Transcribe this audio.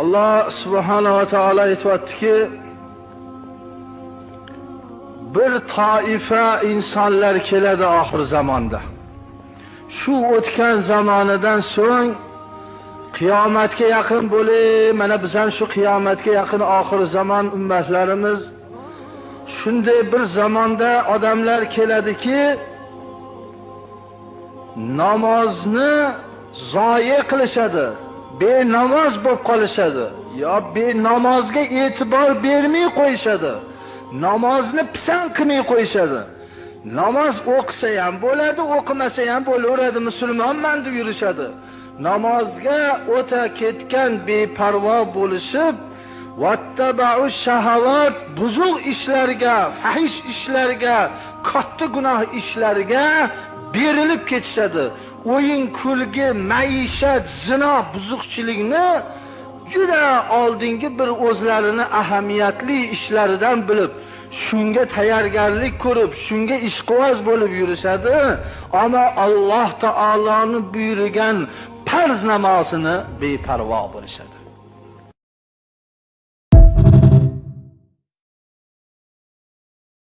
Allah subhanahu va taolo aytibdiki, bir toifa insonlar keladi oxir zamonda. Shu o'tgan zamonidan so'ng qiyomatga yaqin bo'lib, mana biz ham shu qiyomatga yaqin oxir zamon ummatlarimiz shunday bir zamonda odamlar keladiki, namozni zoyi qilishadi, benamoz bo'lib qolishadi, yo benamozga e'tibor bermay qo'yishadi, namozni pisand qilmay qo'yishadi. Namoz o'qisa ham bo'ladi, o'qimasa ham bo'laveradi, musulmonman deb yurishadi. Namozga o'ta ketgan beparvo bo'lishib, vattaba'u shahavat, buzuq ishlarga, fahish ishlarga, katta gunoh ishlarga berilib ketishadi. O'yin, kulgi, maishat, zino, buzuqchilikni juda oldingi bir o'zlarini ahamiyatli ishlaridan bilib, shunga tayyorgarlik ko'rib, shunga ishqivoz bo'lib yurishadi. Ammo Alloh taoloning buyurgan farz namozini beparvo bo'lishadi.